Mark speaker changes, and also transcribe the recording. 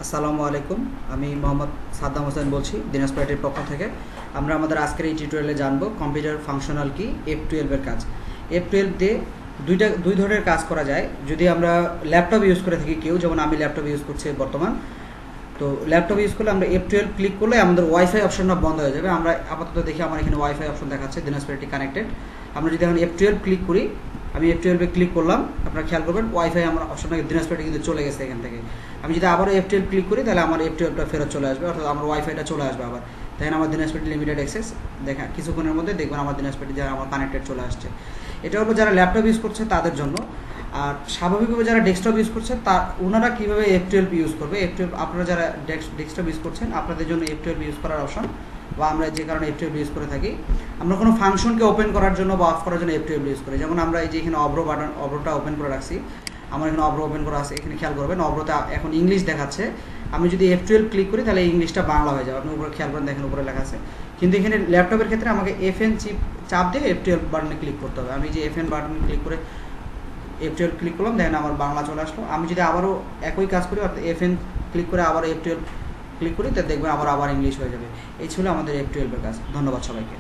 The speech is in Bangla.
Speaker 1: আসসালামু আলাইকুম। আমি মোহাম্মদ সাদ্দাম হোসেন বলছি দিনাজপুর আইটির পক্ষ থেকে। আমরা আমাদের আজকের এই টিউটোরিয়ালে জানবো কম্পিউটার ফাংশনাল কি, F12 এর কাজ। F12 দিয়ে দুই ধরনের কাজ করা যায়। যদি আমরা ল্যাপটপ ইউজ করে থাকি, কেউ যেমন আমি ল্যাপটপ ইউজ করছি বর্তমান, তো ল্যাপটপ ইউজ করলে আমরা F12 ক্লিক করলে আমাদের ওয়াইফাই অপশনটা বন্ধ হয়ে যাবে। আমরা আপাতত দেখি আমার এখানে ওয়াইফাই অপশন দেখাচ্ছে, দিনাজপুর আইটি কানেক্টেড। আমরা যদি এখন F12 ক্লিক করি, আমি F12 এ ক্লিক করলাম, আপনারা খেয়াল করবেন ওয়াইফাই আমার অপশনটা দিনাজপুর আইটি কিন্তু চলে গেছে এখান থেকে। আমি যদি আবারও F12 ক্লিক করি তাহলে আমার F12টা ফেরত চলে আসবে, অর্থাৎ আমার ওয়াইফাইটা চলে আসবে আবার। দেখেন আমার দিনাজপুর লিমিটেড অ্যাক্সেস, দেখা কিছুক্ষণের মধ্যে দেখবেন আমার দিনাজপুর যারা আমার কানেক্টেড চলে আসছে। এটা হলো যারা ল্যাপটপ ইউজ করছে তাদের জন্য। আর স্বাভাবিকভাবে যারা ডেস্কটপ ইউজ করছে ওনারা কীভাবে F12 ইউজ করবে, F12 আপনারা যারা ডেস্কটপ ইউজ করছেন আপনাদের জন্য F12 ইউজ করার অপশন, বা আমরা যে কারণে F12 ইউজ করে থাকি, আমরা কোনো ফাংশনকে ওপেন করার জন্য বা অফ করার জন্য F12 ইউজ করি। যেমন আমরা এই যে এখানে অব্রোটা ওপেন করে রাখছি, আমার এখানে অব্রো ওপেন করা আছে। এখানে খেয়াল করবেন অব্রোতে এখন ইংলিশ দেখাচ্ছে। আমি যদি F12 ক্লিক করি তাহলে ইংলিশটা বাংলা হয়ে যাবে। আপনি উপরে খেয়াল করেন, দেখেন উপরে লেখা আছে। কিন্তু এখানে ল্যাপটপের ক্ষেত্রে আমাকে FN চাপ দিয়ে F12 বাটনে ক্লিক করতে হবে। আমি যে FN বাটনে ক্লিক করে F12 ক্লিক করলাম, দেখেন আমার বাংলা চলে আসলো। আমি যদি আবারও একই কাজ করি, অর্থাৎ FN ক্লিক করে আবার F12 ক্লিক করি, তাহলে দেখবেন আবার ইংলিশ হয়ে যাবে। এই ছিল আমাদের F12 এর কাজ। ধন্যবাদ সবাইকে।